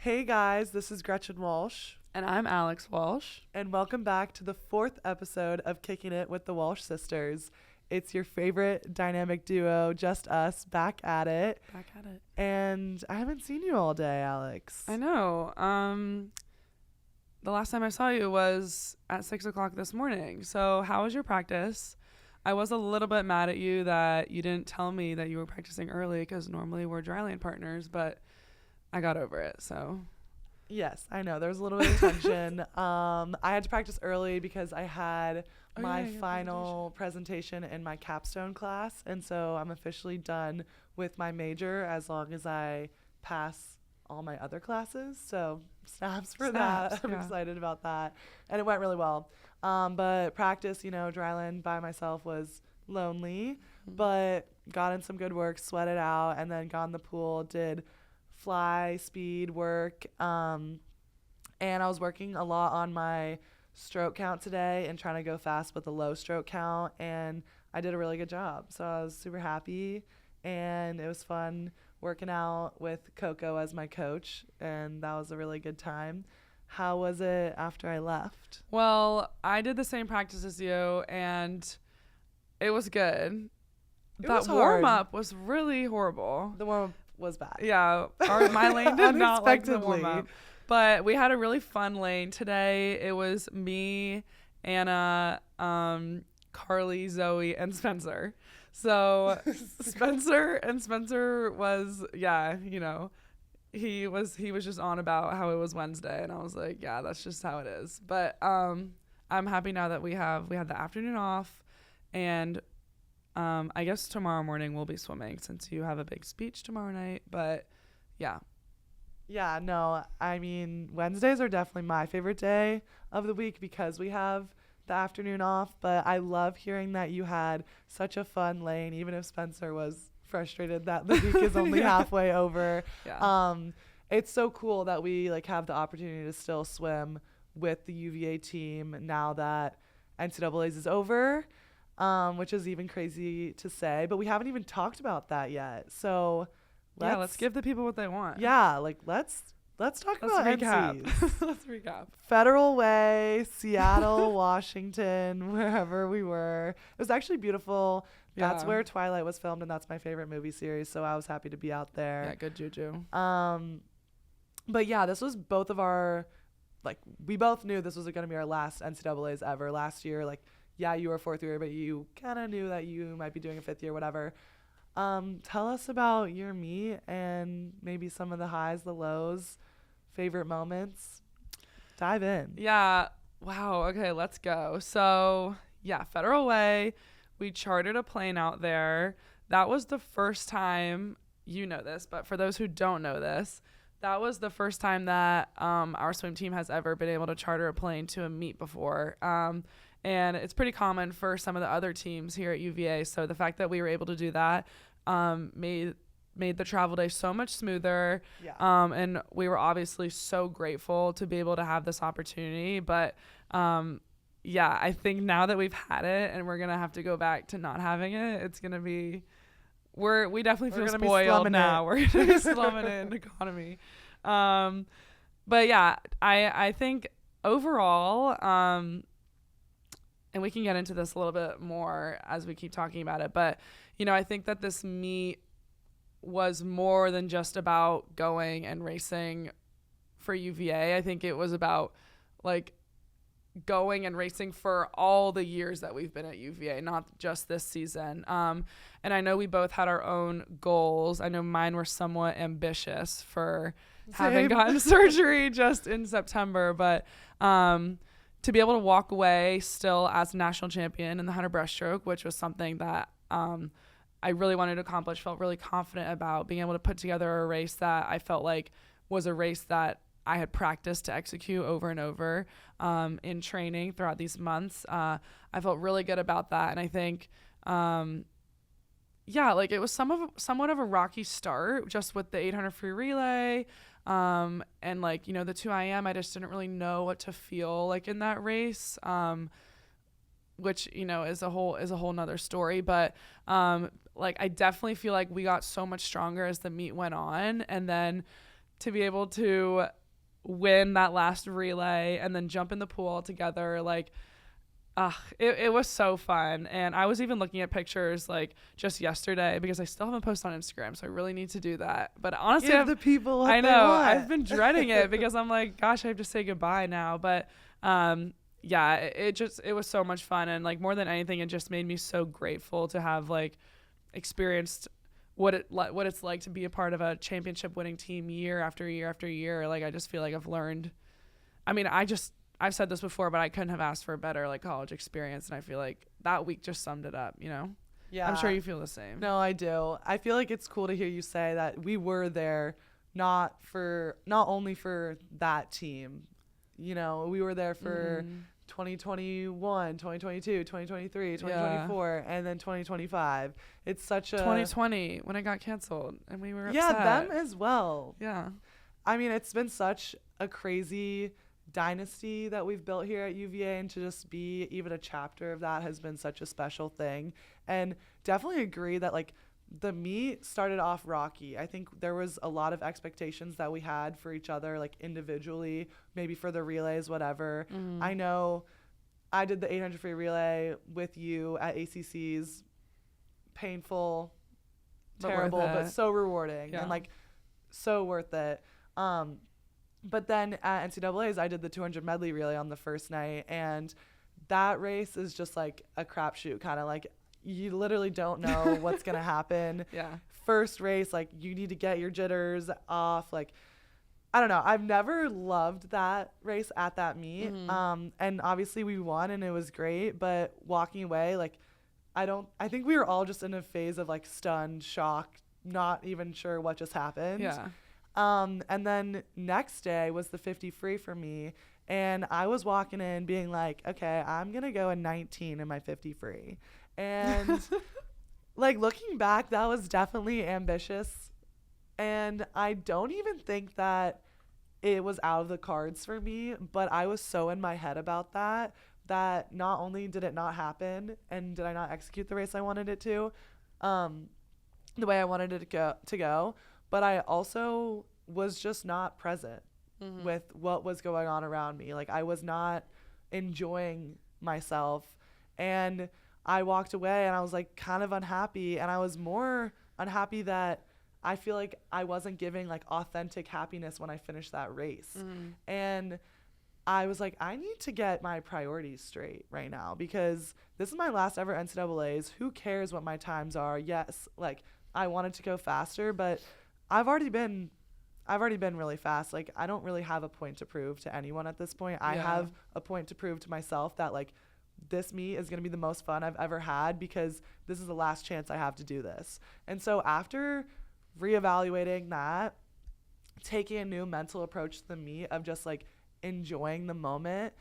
Hey guys, this is Gretchen Walsh, And I'm Alex Walsh. and welcome back to the 4th episode of Kicking It with the Walsh Sisters. It's your favorite dynamic duo, just us, back at it. Back at it. And I haven't seen you all day, Alex. I know. The last time I saw you was at 6 o'clock this morning. So how was your practice? I was a little bit mad at you that you didn't tell me that you were practicing early because normally we're dryland partners, but I got over it. So Yes, I know. There was a little bit of tension. I had to practice early because I had my final presentation in my capstone class. And so I'm officially done with my major as long as I pass all my other classes. So snaps for that. I'm excited about that. And it went really well. But practice, dryland by myself was lonely, but got in some good work, sweated out, and then got in the pool, did fly speed work. And I was working a lot on my stroke count today and trying to go fast with a low stroke count. And I did a really good job. So I was super happy. And it was fun working out with Coco as my coach. And that was a really good time. How was it after I left? Well, I did the same practice as you, and it was good. That warm-up was really horrible. The warm-up was bad. Yeah, my lane did not like the warm-up. But we had a really fun lane today. It was me, Anna, Carly, Zoe, and Spencer. So Spencer was, he was just on about how it was Wednesday, and I was like, yeah, that's just how it is. But I'm happy now that we had the afternoon off, and I guess tomorrow morning we'll be swimming since you have a big speech tomorrow night. But yeah. Yeah, no, I mean, Wednesdays are definitely my favorite day of the week because we have the afternoon off. But I love hearing that you had such a fun lane, even if Spencer was frustrated that the week is only halfway over. Yeah. It's so cool that we have the opportunity to still swim with the UVA team now that NCAA's is over, which is even crazy to say. But we haven't even talked about that yet. So let's give the people what they want. Yeah, let's talk about recap. NCs. Let's recap. Federal Way, Seattle, Washington, wherever we were. It was actually beautiful. That's where Twilight was filmed, and that's my favorite movie series, so I was happy to be out there. Yeah, good juju. But yeah, this was both of our, we both knew this was going to be our last NCAAs ever. Last year, you were 4th year, but you kind of knew that you might be doing a 5th year, whatever. Tell us about your meet and maybe some of the highs, the lows, favorite moments. Dive in. Yeah. Wow. Okay, let's go. So, yeah, Federal Way. We chartered a plane out there. That was the first time, you know this, but for those who don't know this, that was the first time that our swim team has ever been able to charter a plane to a meet before. And it's pretty common for some of the other teams here at UVA. So the fact that we were able to do that made the travel day so much smoother. Yeah. And we were obviously so grateful to be able to have this opportunity. But yeah, I think now that we've had it and we're going to have to go back to not having it, it's going to be, we definitely feel spoiled now. We're going to be slumming it in economy. But yeah, I think overall, and we can get into this a little bit more as we keep talking about it, but I think that this meet was more than just about going and racing for UVA. I think it was about going and racing for all the years that we've been at UVA, not just this season. And I know we both had our own goals. I know mine were somewhat ambitious for having gotten surgery just in September, but to be able to walk away still as a national champion in the 100 breaststroke, which was something that I really wanted to accomplish, felt really confident about being able to put together a race that I felt like was a race that I had practiced to execute over and over in training throughout these months. I felt really good about that. And I think, it was somewhat of a rocky start just with the 800 free relay. And the 2 IM, I just didn't really know what to feel like in that race. Which, is a whole nother story. But I definitely feel like we got so much stronger as the meet went on. And then to be able to win that last relay and then jump in the pool all together, like, it was so fun. And I was even looking at pictures like just yesterday because I still haven't posted on Instagram, so I really need to do that. But honestly, the people what I they know want. I've been dreading it because I'm like, gosh, I have to say goodbye now. But yeah, it was so much fun, and like more than anything, it just made me so grateful to have like experienced what it's like to be a part of a championship winning team year after year after year. Like I just feel like I've learned. I mean, I've said this before, but I couldn't have asked for a better like college experience, and I feel like that week just summed it up, you know? Yeah. I'm sure you feel the same. No, I do. I feel like it's cool to hear you say that we were there not only for that team. You know, we were there for 2021, 2022, 2023, 2024, and then 2025. It's such a 2020 when it got canceled and we were upset. Yeah, them as well. Yeah. I mean, it's been such a crazy dynasty that we've built here at UVA, and to just be even a chapter of that has been such a special thing. And definitely agree that like the meet started off rocky. I think there was a lot of expectations that we had for each other, like individually, maybe for the relays, whatever. I know I did the 800 free relay with you at ACC's. Painful, terrible, but so rewarding and like so worth it. But then at NCAA's, I did the 200 medley relay on the first night, and that race is just like a crapshoot, kind of like you literally don't know what's gonna happen. Yeah. First race, like you need to get your jitters off. Like I don't know. I've never loved that race at that meet. And obviously we won and it was great, but walking away, like I think we were all just in a phase of like stunned, shocked, not even sure what just happened. Yeah. And then next day was the 50 free for me. And I was walking in being like, okay, I'm going to go a 19 in my 50 free. And like looking back, that was definitely ambitious. And I don't even think that it was out of the cards for me, but I was so in my head about that not only did it not happen and did I not execute the race I wanted it to, the way I wanted it to go, but I also was just not present with what was going on around me. Like I was not enjoying myself, and I walked away and I was like kind of unhappy, and I was more unhappy that I feel like I wasn't giving like authentic happiness when I finished that race. And I was like, I need to get my priorities straight right now, because this is my last ever NCAAs. Who cares what my times are? Yes, like I wanted to go faster, but I've already been really fast. Like I don't really have a point to prove to anyone at this point. I have a point to prove to myself that like this meet is going to be the most fun I've ever had, because this is the last chance I have to do this. And so after reevaluating that, taking a new mental approach to the meet of just like enjoying the moment,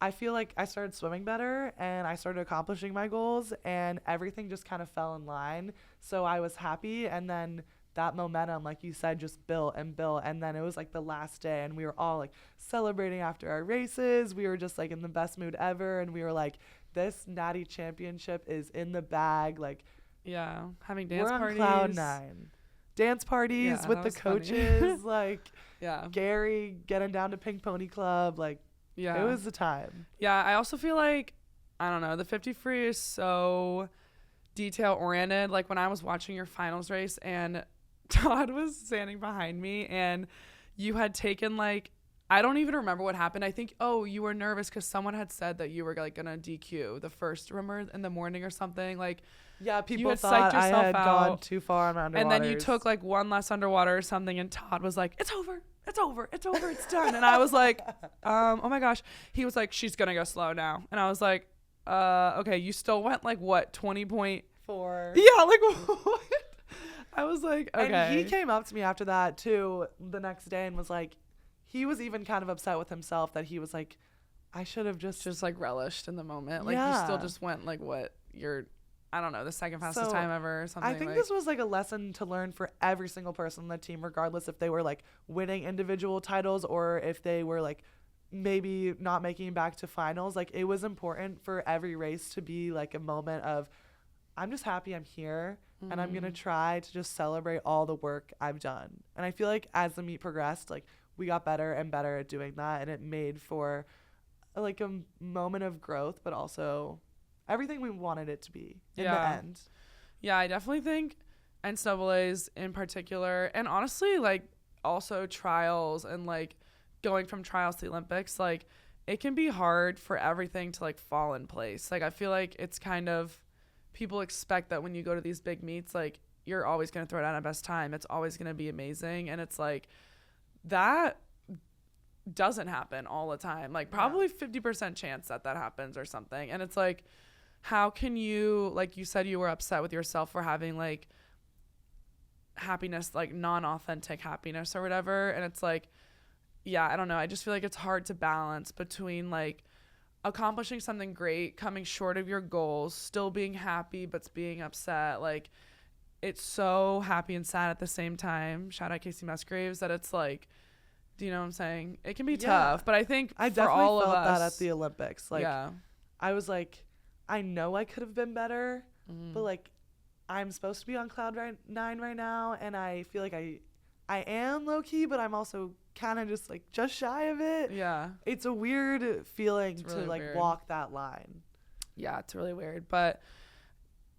I feel like I started swimming better and I started accomplishing my goals, and everything just kind of fell in line. So I was happy, and then that momentum, like you said, just built and built. And then it was like the last day and we were all like celebrating after our races. We were just like in the best mood ever, and we were like, this Natty Championship is in the bag. Like having dance parties. We're on cloud nine. Dance parties with the coaches, like Gary getting down to Pink Pony Club, like it was the time. Yeah, I also feel like, I don't know, the 50 free is so detail oriented. Like when I was watching your finals race and Todd was standing behind me and you had taken like, I don't even remember what happened. I think, you were nervous because someone had said that you were like gonna DQ the first, remember, in the morning or something. Like, yeah, people thought I had gone too far on my underwaters. And then you took like one less underwater or something, and Todd was like, it's over, it's done. And I was like, oh my gosh. He was like, she's gonna go slow now. And I was like, okay, you still went like what, 20.4? Yeah, like what? I was like, okay. And he came up to me after that too the next day and was like, he was even kind of upset with himself that he was like, I should have just like relished in the moment. Like you still just went like what, I don't know, the second fastest time ever or something. I think this was like a lesson to learn for every single person on the team, regardless if they were like winning individual titles or if they were like maybe not making it back to finals. Like it was important for every race to be like a moment of, I'm just happy I'm here and I'm going to try to just celebrate all the work I've done. And I feel like as the meet progressed, like we got better and better at doing that, and it made for like a moment of growth, but also everything we wanted it to be in the end. Yeah, I definitely think NCAAs in particular, and honestly, like also trials and like going from trials to the Olympics, like it can be hard for everything to like fall in place. Like I feel like it's kind of, people expect that when you go to these big meets, like you're always going to throw it out at best time. It's always going to be amazing. And it's like, that doesn't happen all the time. Like probably 50% chance that happens or something. And it's like, how can you, like you said, you were upset with yourself for having like happiness, like non-authentic happiness or whatever. And it's like, yeah, I don't know. I just feel like it's hard to balance between like accomplishing something great, coming short of your goals, still being happy, but being upset. Like it's so happy and sad at the same time. Shout out Casey Musgraves, that it's like, do you know what I'm saying? It can be tough, but I think I for definitely all felt of us, that at the Olympics. Like I was like, I know I could have been better, but like I'm supposed to be on cloud 9 right now, and I feel like I am low key, but I'm also kind of just shy of it. Yeah, it's a weird feeling really to like weird. Walk that line. Yeah, it's really weird, but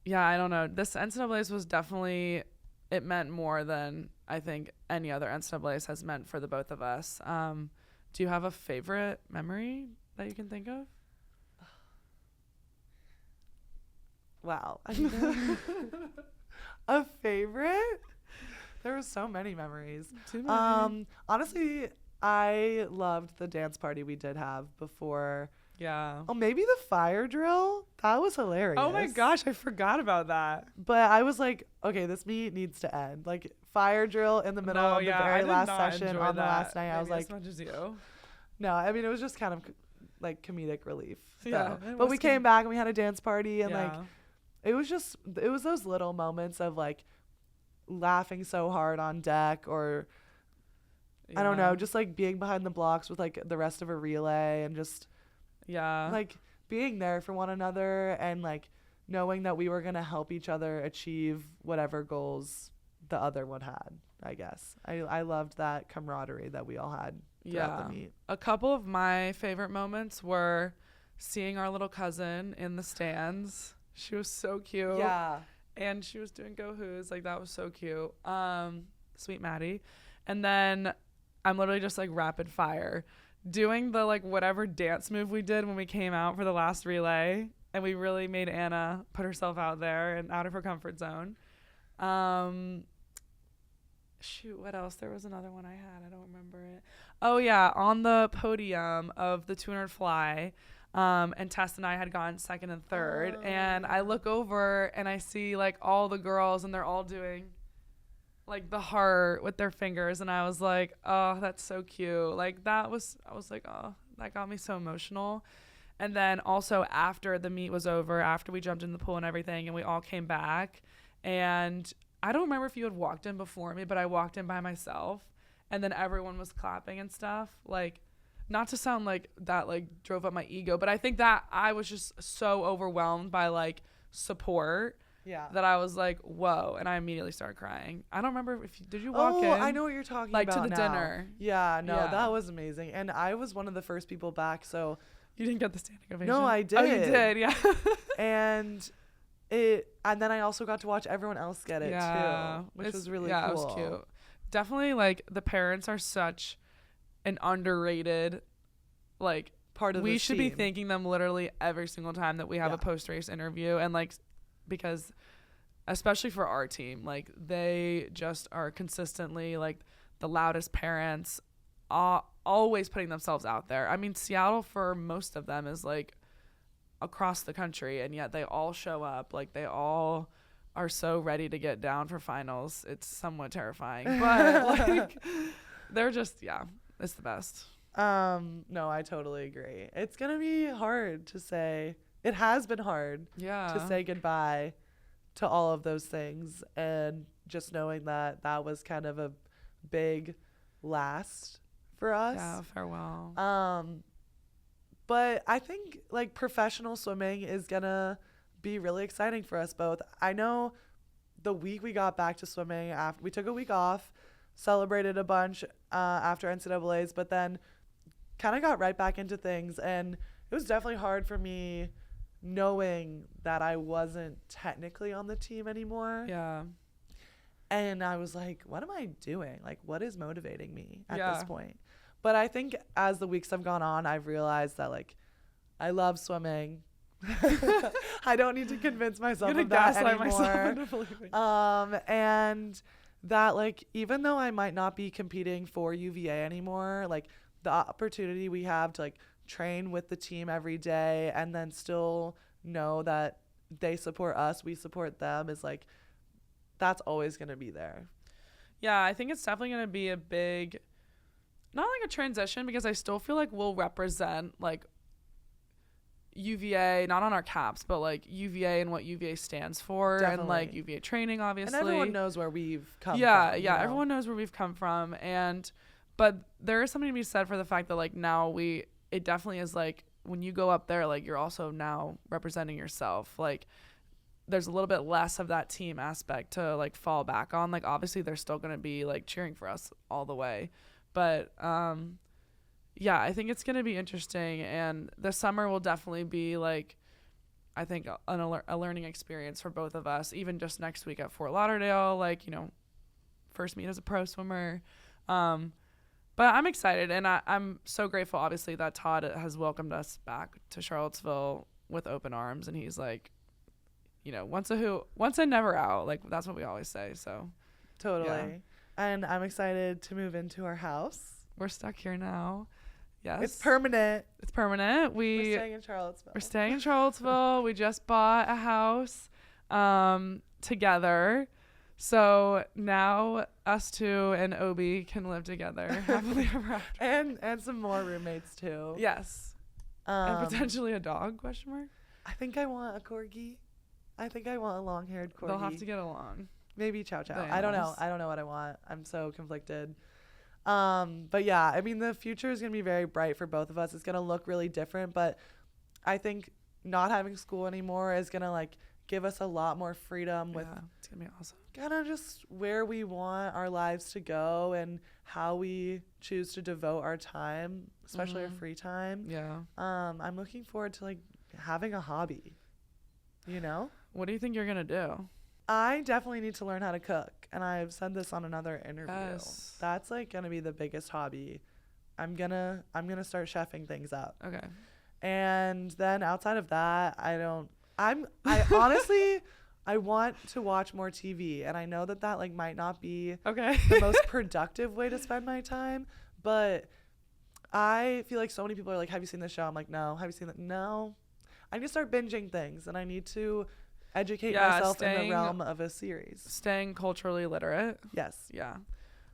yeah, I don't know. This NCAA's was definitely, it meant more than I think any other NCAA's has meant for the both of us. Do you have a favorite memory that you can think of? Wow. A favorite? There were so many memories. Too many. Honestly, I loved the dance party we did have before. Yeah. Oh, maybe the fire drill? That was hilarious. Oh my gosh, I forgot about that. But I was like, okay, this meet needs to end. Like fire drill in the middle of the very last session on the last night. Maybe I was like, as much as you. No, I mean, it was just kind of like comedic relief. Yeah. But we came back and we had a dance party, and like it was those little moments of like laughing so hard on deck, or I don't know, just like being behind the blocks with like the rest of a relay, and just like being there for one another, and like knowing that we were going to help each other achieve whatever goals the other one had. I guess I loved that camaraderie that we all had throughout the meet. A couple of my favorite moments were seeing our little cousin in the stands. She was so cute. Yeah. And she was doing Go Who's. Like, that was so cute. Sweet Maddie. And then I'm literally just, like, rapid fire. Doing the, like, whatever dance move we did when we came out for the last relay. And we really made Anna put herself out there and out of her comfort zone. Shoot, what else? There was another one I had. I don't remember it. Oh, yeah. On the podium of the 200 fly, and Tess and I had gone second and third. And I look over and I see like all the girls, and they're all doing like the heart with their fingers. And I was like, oh, that's so cute. Like I was like, oh, that got me so emotional. And then also after the meet was over, after we jumped in the pool and everything, and we all came back, and I don't remember if you had walked in before me, but I walked in by myself, and then everyone was clapping and stuff. Like, not to sound like that like drove up my ego, but I think that I was just so overwhelmed by like support that I was like, whoa, and I immediately started crying. I don't remember did you walk in? Oh, I know what you're talking about. Like to the dinner. Yeah, no, that was amazing. And I was one of the first people back, so you didn't get the standing ovation? No, I did. Oh, you did, yeah. and then I also got to watch everyone else get it too, which was really cool. Yeah, it was cute. Definitely, like, the parents are such an underrated, like, part of we should be thanking them literally every single time that we have a post-race interview, and like, because especially for our team, like, they just are consistently like the loudest parents, always putting themselves out there. I mean, Seattle for most of them is like across the country, and yet they all show up. Like, they all are so ready to get down for finals. It's somewhat terrifying, but like they're just it's the best. No, I totally agree. It's gonna be hard to say. It has been hard to say goodbye to all of those things, and just knowing that was kind of a big last for us. Yeah, farewell. But I think like professional swimming is gonna be really exciting for us both. I know the week we got back to swimming, after we took a week off, celebrated a bunch after NCAA's, but then kind of got right back into things. And it was definitely hard for me knowing that I wasn't technically on the team anymore. Yeah. And I was like, what am I doing? Like, what is motivating me at this point? But I think as the weeks have gone on, I've realized that, like, I love swimming. I don't need to convince myself of that anymore. And that, like, even though I might not be competing for UVA anymore, like, the opportunity we have to, like, train with the team every day and then still know that they support us, we support them, is, like, that's always going to be there. Yeah, I think it's definitely going to be a big, not like a transition, because I still feel like we'll represent, like, UVA, not on our caps, but, like, UVA and what UVA stands for. Definitely. And, like, UVA training, obviously. And everyone knows where we've come from. Yeah, everyone knows where we've come from. But there is something to be said for the fact that, like, now it definitely is, like, when you go up there, like, you're also now representing yourself. Like, there's a little bit less of that team aspect to, like, fall back on. Like, obviously they're still going to be, like, cheering for us all the way. But, yeah, I think it's going to be interesting. And the summer will definitely be, like, I think a learning experience for both of us. Even just next week at Fort Lauderdale, like, you know, first meet as a pro swimmer. But I'm excited, and I'm so grateful, obviously, that Todd has welcomed us back to Charlottesville with open arms. And he's like, you know, once in, never out. Like, that's what we always say. So totally. Yeah. And I'm excited to move into our house. We're stuck here now. Yes. It's permanent. We're staying in Charlottesville. We're staying in Charlottesville. We just bought a house together. So now us two and Obi can live together happily ever after. And some more roommates too. Yes. And potentially a dog, ? I think I want a corgi. I think I want a long-haired corgi. They'll have to get along. Maybe Chow Chow. I don't know. I don't know what I want. I'm so conflicted. But yeah, I mean, the future is going to be very bright for both of us. It's going to look really different, but I think not having school anymore is going to, like, give us a lot more freedom with it's going to be awesome. Kind of just where we want our lives to go and how we choose to devote our time, especially our free time. Yeah. I'm looking forward to, like, having a hobby, you know? What do you think you're going to do? I definitely need to learn how to cook, and I've said this on another interview. Yes. That's, like, going to be the biggest hobby. I'm gonna start chefing things up. Okay. And then outside of that, I honestly I want to watch more TV, and I know that like might not be the most productive way to spend my time, but I feel like so many people are like, have you seen this show? I'm like, no. Have you seen that? No. I need to start binging things, and I need to educate myself in the realm of a series. Staying culturally literate. Yes. Yeah.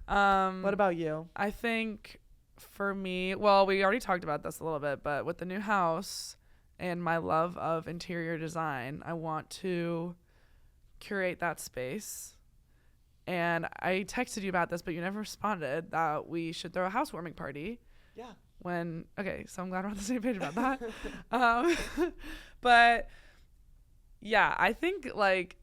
What about you? I think for me, well, we already talked about this a little bit, but with the new house and my love of interior design, I want to curate that space. And I texted you about this, but you never responded, that we should throw a housewarming party. Yeah. So I'm glad we're on the same page about that. But yeah, I think like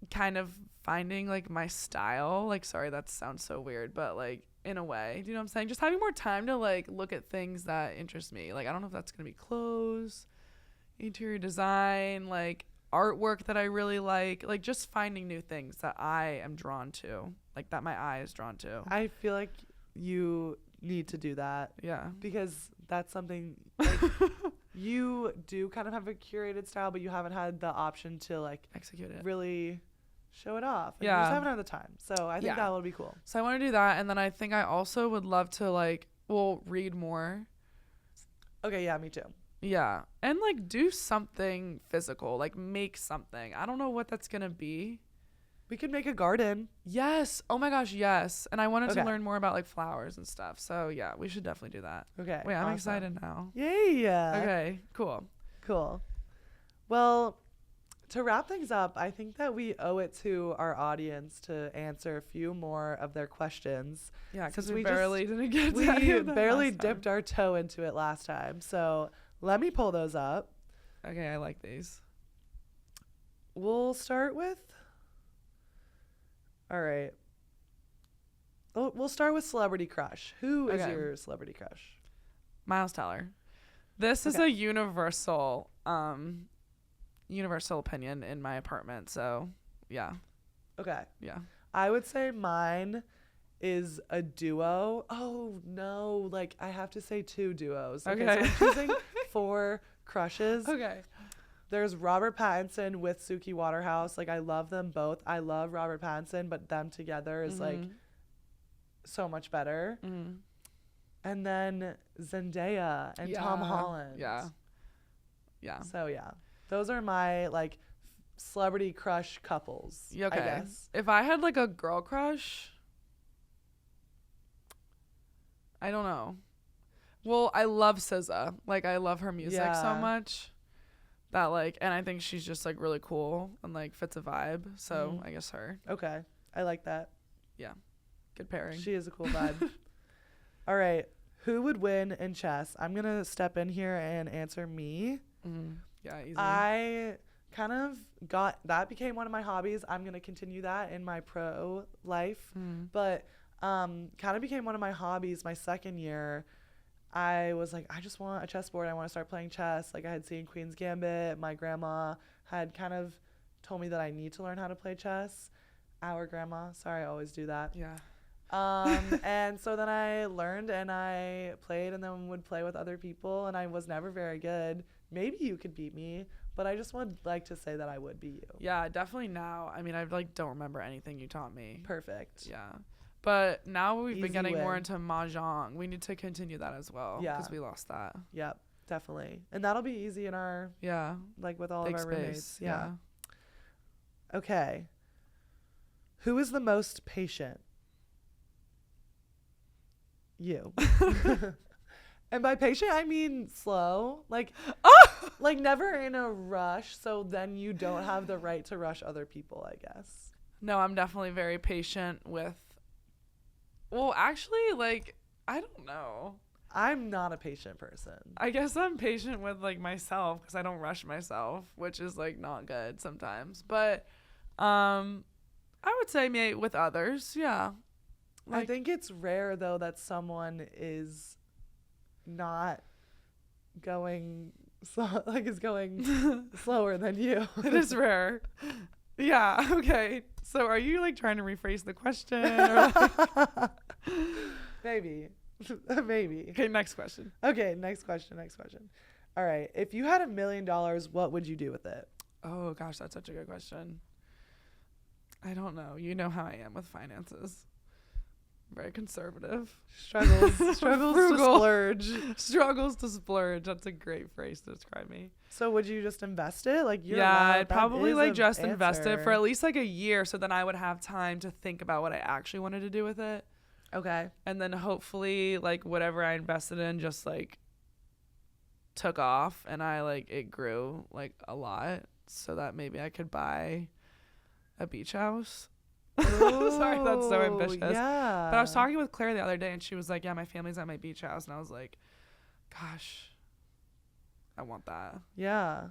kind of finding like my style, like, sorry, that sounds so weird, but like in a way, do you know what I'm saying? Just having more time to like look at things that interest me. Like, I don't know if that's going to be clothes, interior design, like artwork that I really like just finding new things that I am drawn to, like that my eye is drawn to. I feel like you need to do that. Yeah. Because that's something like you do kind of have a curated style, but you haven't had the option to like execute it, really show it off. And yeah. You just haven't had the time. So I think that will be cool. So I want to do that. And then I think I also would love to read more. Okay. Yeah, me too. Yeah. And like do something physical, like make something. I don't know what that's going to be. We could make a garden. Yes. Oh my gosh. Yes. And I wanted to learn more about like flowers and stuff. So yeah, we should definitely do that. Okay. Wait, I'm excited now. Yay. Okay, cool. Well, to wrap things up, I think that we owe it to our audience to answer a few more of their questions. Yeah, because we barely didn't get to any of them. We barely dipped our toe into it last time. So let me pull those up. Okay, I like these. We'll start with All right. Oh, we'll start with celebrity crush. Who is Okay. your celebrity crush? Miles Teller. This is a universal opinion in my apartment. So yeah. Okay. Yeah. I would say mine is a duo. Oh no, like I have to say 2 duos. Okay. So I'm choosing 4 crushes. Okay. There's Robert Pattinson with Suki Waterhouse. Like I love them both. I love Robert Pattinson, but them together is like so much better. Mm-hmm. And then Zendaya and Tom Holland. Yeah. Yeah. So yeah, those are my like celebrity crush couples. Okay. I guess. If I had like a girl crush, I don't know. Well, I love SZA. Like I love her music so much that like, and I think she's just like really cool and like fits a vibe. So I guess her. Okay, I like that. Yeah, good pairing. She is a cool vibe. All right, who would win in chess? I'm gonna step in here and answer me. Yeah, easy. I kind of became one of my hobbies. I'm gonna continue that in my pro life, but kind of became one of my hobbies my second year. I was like, I just want a chessboard. I want to start playing chess. Like I had seen Queen's Gambit. My grandma had kind of told me that I need to learn how to play chess. Our grandma, sorry, I always do that. Yeah. And so then I learned and I played and then would play with other people, and I was never very good. Maybe you could beat me, but I just would like to say that I would beat you. Yeah, definitely now. I mean, I like don't remember anything you taught me. Perfect. Yeah. But now we've been Easy getting more win. into mahjong. We need to continue that as well. Yeah. Because we lost that. Yep, definitely. And that'll be easy in our, like with all Big of our space. roommates. Yeah. Okay. Who is the most patient? You. And by patient, I mean slow. Like, like never in a rush. So then you don't have the right to rush other people, I guess. No, I'm definitely very patient with. Well, actually, like, I don't know. I'm not a patient person. I guess I'm patient with like myself because I don't rush myself, which is like not good sometimes. But I would say maybe with others, yeah. I think it's rare though that someone is not going is going slower than you. It is rare. Yeah. Okay. So are you like trying to rephrase the question? Or, like... Maybe. Maybe. Okay. Next question. Okay. Next question. All right. If you had $1 million, what would you do with it? Oh gosh, that's such a good question. I don't know. You know how I am with finances. Very conservative. Struggles to splurge. Struggles to splurge. That's a great phrase to describe me. So would you just invest it? Like you're yeah, allowed, I'd probably like just invest it answer. for at least like a year, so then I would have time to think about what I actually wanted to do with it. Okay. And then hopefully like whatever I invested in just like took off and I like it grew like a lot so that maybe I could buy a beach house. Sorry, that's so ambitious. Yeah. But I was talking with Claire the other day and she was like, yeah, my family's at my beach house. And I was like, gosh, I want that. Yeah.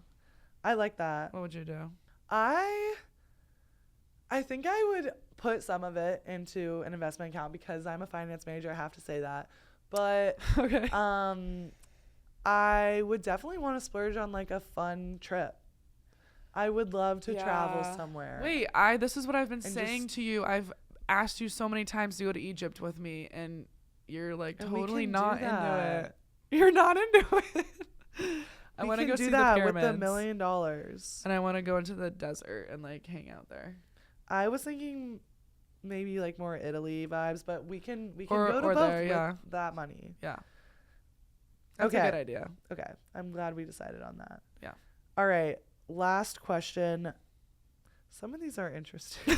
I like that. What would you do? I think I would put some of it into an investment account because I'm a finance major. I have to say that. But Okay. I would definitely want to splurge on like a fun trip. I would love to travel somewhere. Wait, this is what I've been saying to you. I've asked you so many times to go to Egypt with me and you're like totally not into it. You're not into it. I want to go see the pyramids. With the $1 million. And I want to go into the desert and like hang out there. I was thinking maybe like more Italy vibes, but we can go to both there, with that money. Yeah. That's a good idea. Okay. I'm glad we decided on that. Yeah. All right. Last question. Some of these are interesting.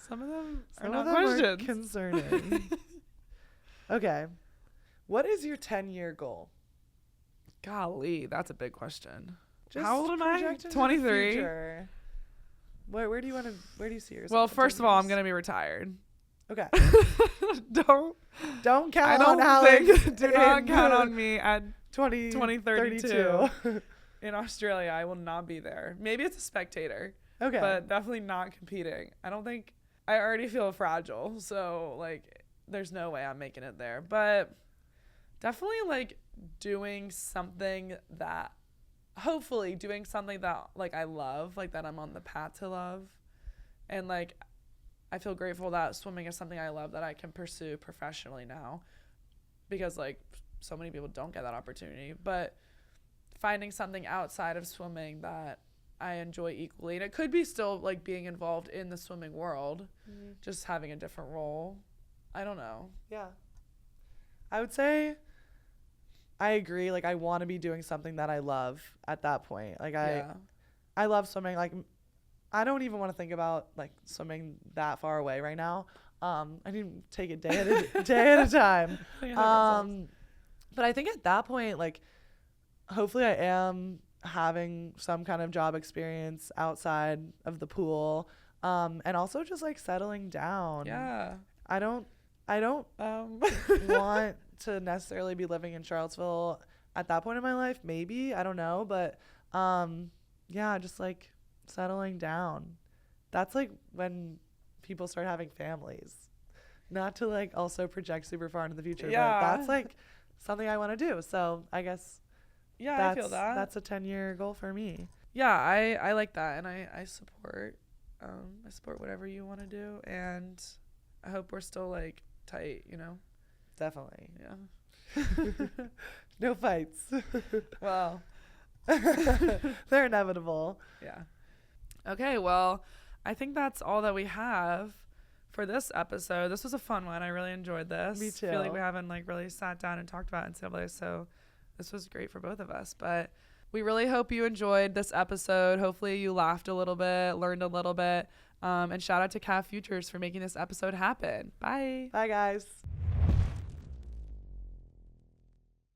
Some of them Some are of not them questions. are concerning. Okay. What is your 10-year goal? Golly, that's a big question. Just how old am I? project into the 23. future. Where do you see yourself? Well, in 10 first of all, I'm years? going to be retired. Okay. Don't count on do Alex. not count on me at 2032 in Australia. I will not be there. Maybe it's a spectator. Okay. But definitely not competing. I don't think I already feel fragile, so like there's no way I'm making it there. But definitely like doing something that hopefully doing something that like I love, like that I'm on the path to love. And like I feel grateful that swimming is something I love that I can pursue professionally now, because like so many people don't get that opportunity. But finding something outside of swimming that I enjoy equally, and it could be still like being involved in the swimming world, just having a different role. I don't know. Yeah. I would say I agree. Like I want to be doing something that I love at that point. Like I love swimming. Like I don't even want to think about like swimming that far away right now. I need to take it day at a time. But I think at that point, like hopefully I am having some kind of job experience outside of the pool, and also just like settling down. Yeah. I don't want to necessarily be living in Charlottesville at that point in my life. Maybe, I don't know, but yeah, just like settling down. That's like when people start having families. Not to like also project super far into the future, but that's like something I want to do. So I guess I feel that. That's a 10-year goal for me. Yeah, I like that, and I support whatever you want to do, and I hope we're still like tight, you know. Definitely. Yeah. No fights. Well, they're inevitable. Yeah. Okay, well, I think that's all that we have for this episode. This was a fun one. I really enjoyed this. Me too. I feel like we haven't like really sat down and talked about NCAA, so this was great for both of us. But we really hope you enjoyed this episode. Hopefully you laughed a little bit, learned a little bit. And shout out to Calf Futures for making this episode happen. Bye. Bye, guys.